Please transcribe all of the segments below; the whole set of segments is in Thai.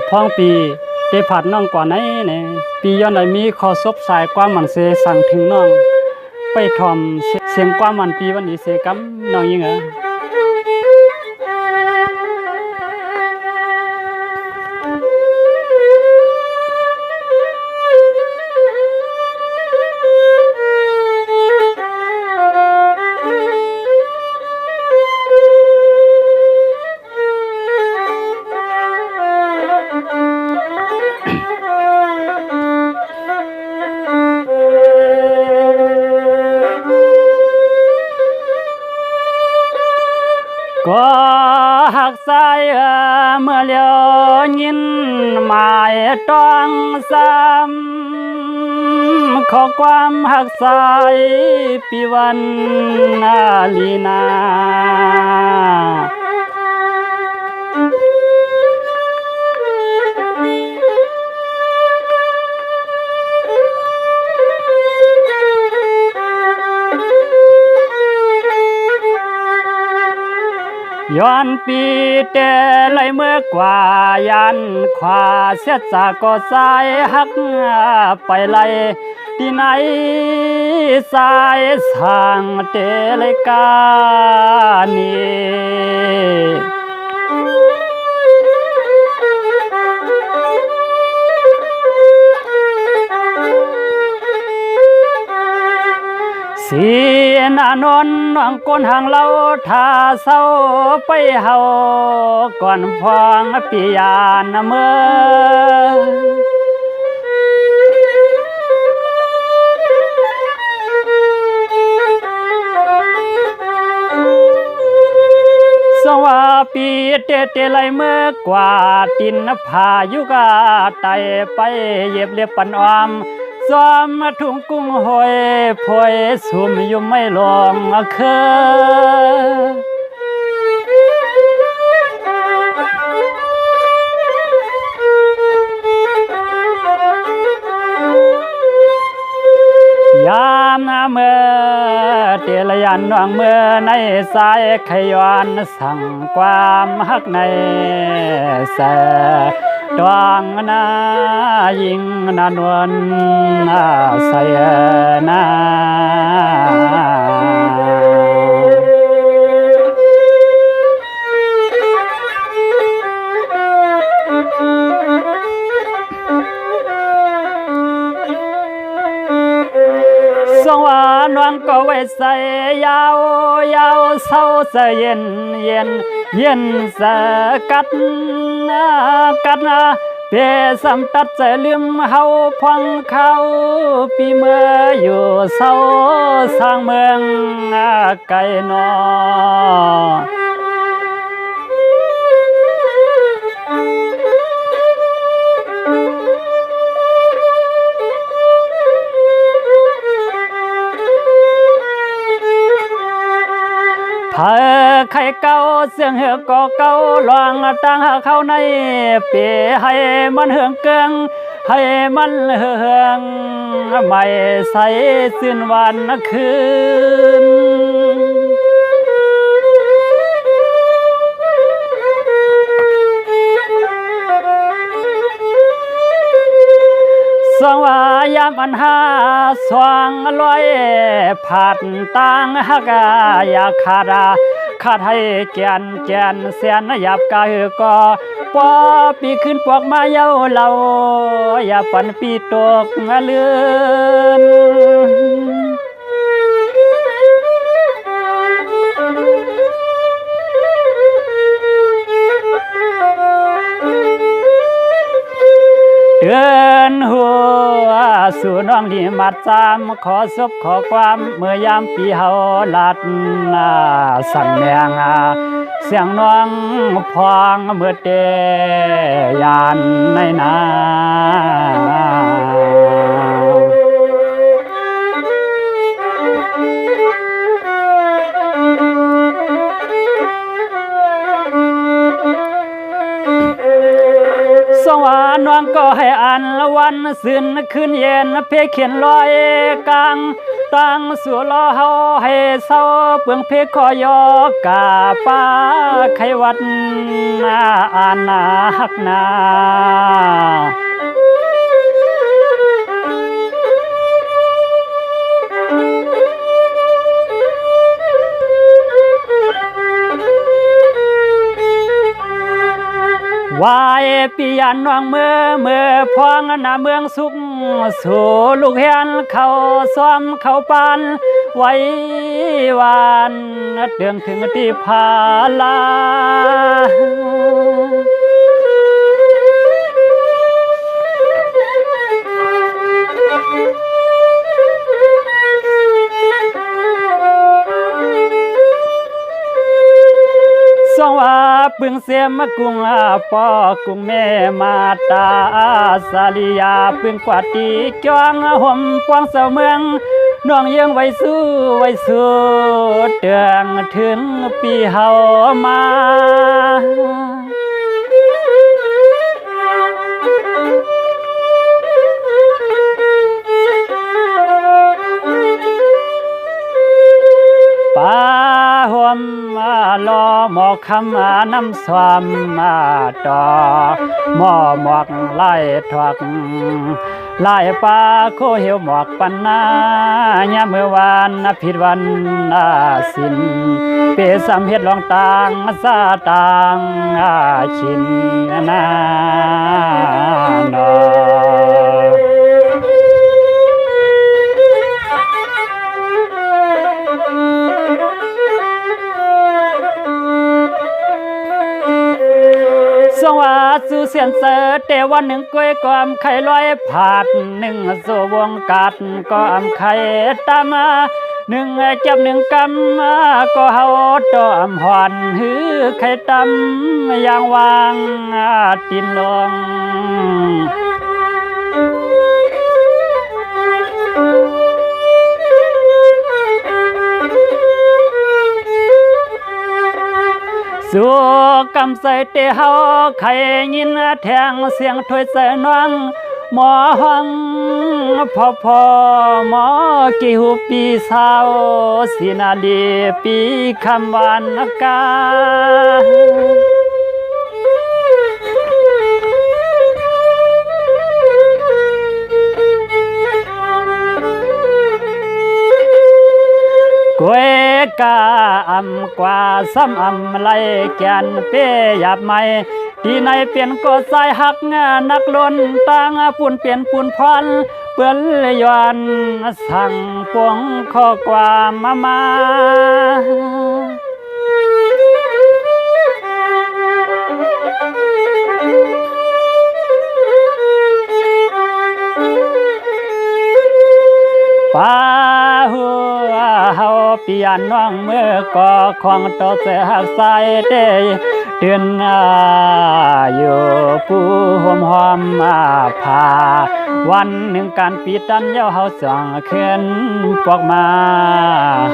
พ้องปีเตผัดน้องกว่าไหนเนี่ยปีย้อนไหนมีขอซบสายความมันเสสั่งถึงน้องไปทอมเสียงความมันปีวันนี้เสกัมน้องยิงเหรอก็หักใจเมื่อเลี้ยวยินหมายต้องซ้ำขอความหักใจปีวันนาลีนาย้อนปีเตไหลเมื่อกว่ายันขวาเสียจากก็สายหักไปไหลที่ไหนสายสั่งเตเลยกานีเสียนานนน้องก้นห่างเราท่าเศร้าไปเฮาก่อนพองปียานเมื่อสว่าปีเตไหลเมื่อกว่าตินพายุกาไตไปเย็บเล็บปันออมซ้อมทุ่งกุ้งหอยพอยสุมยุ่มไม่ลองเคยามเมื่อเตลยันน้องเมื่อในสายขย้อนสั่งความฮักในแสดวงนายิงนานวนใส่นาสวรรค์วังก็ไว้ใส่ยาวยาวเศร้าเสเย็นเย็นเย็นสกัดกัดเปสัมตัดใจลืมเฮาพังเขาปีเมื่ออยู่เศร้าสร้างเมืองไกลนอเผอไข่เก่าเสียงเหือกก็เก่าลองตั้งเข้าในเปียให้มันเหืองเกิงให้มันเหืองไม่ใส่สิ้นวันคืนสวายามอันหาสว่างลอยผัดต่างหักอยากขาดให้แก่นเสียนหยับกายก็ปอปีขึ้นปวกมาเย้าเราอย่าปันปีตกเลือนเตือนหัวสู่น้องที่มัดจำขอศพขอความเมื่อยามปีเฮาลัดสั่งแมงเสียงน้องพองเมื่อเตยานในนาสวรรค์น้องก็ให้อันละวันสื่นคืนเย็นเพเขียนลอยกลาง ตั้งสู่รอเฮาให้เศร้าเปลืองเพชรขอยอกาป้าไขวัดอานาหักนาวายปียันน้องเมื่อพองหน้าเมืองสุขสู่ลูกเฮียนเขาซ้อมเขาปานไว้วานเดืองถึงที่พาลาสองว่าปึงเสียมกุงปอกุงแม่มาตาสาลิยาปึงกว่าตีจวงห่มปวงเสาเมืองน้องยังไว้สู้เตืองถึงปีเฮามาป่าห่มลอหมอกคำน้ำสวามดอหม้อหมอกไล่ถวักไล่ป่าโคเหี่ยวหมอกปันนายามเมื่อวานผิดวันสินเปสำเฮ็ดลองต่างซาต่างชินนาสว่าสู่เสียนเสอเตวันหนึ่งกล้วยกอมไข่ลอยผาดหนึ่งสู่วงกัดก็อำไข่ตามหนึ่งจับหนึ่งกำก็เฮาตอมหอนหือไข่ตำอย่างวางตินลงสู่กำใส่เตเฮาไข่ยินแทงเสียงถวยใส่น้องหมอหังพอหมอกี่หูปีสาวสินาลีปีคำวานกากวยกาอำกว่าซ้ำอำไลแกนเปยับไม่ที่ในเปลี่ยนก็สายหักนักล้นต่างปุ่นเปลี่ยนปุ่นพรเปื้อนย้อนสั่งปวงข้อความมาป้าหัวเฮาเปียนน้องเมื่อก่อของโตเสียหักใส่เตยเตือนอยู่ผู้หอมหอมผาวันหนึ่งการปีตันเย้าเฮาส่องขึ้นพวกมา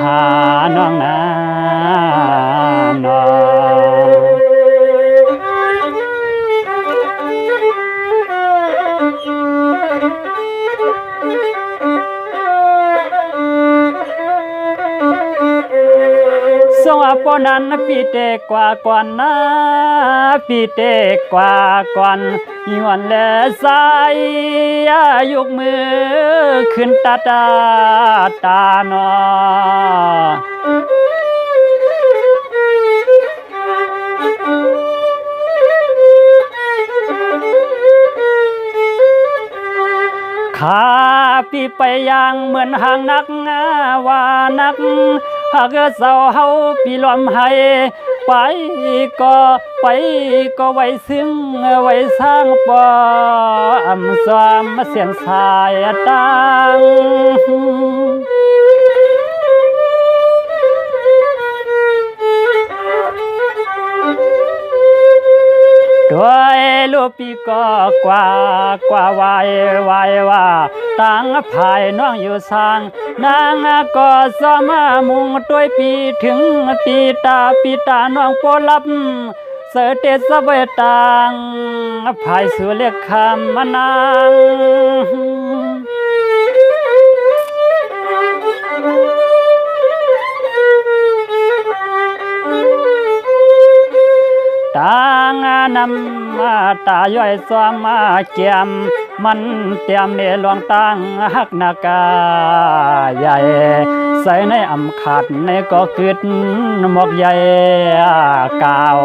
หาน้องนาน้องสงปนั้นปีเตกว่าก่อนนะปีเตกว่าก่อนย้อนและสายยกมือขึ้นตาหนอขาปีไปอย่างเหมือนห่างนักว่านักหากเศร้าเฮาปีลมให้ไปก็ไว้ซึ้งไว้สร้างปออำสวามเสียงสายตังด้วยลูกปีก็กว่าวายว่าตั้งภายน้องอยู่สร้างนางก็สมามุงด้วยปีถึงปีตาน้องโปลับเสเตสเวตังภายสุเล็กคำนาง ตางนำมาตาย่อยสวมมาเกียมมันเตรียมเนหลวงตังหักนากาใหญ่ใส่ในอำขาดในก็กึดหมอกใหญ่กาว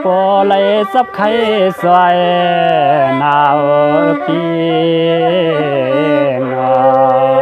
โปเลยซับไข่สวยนาวปีง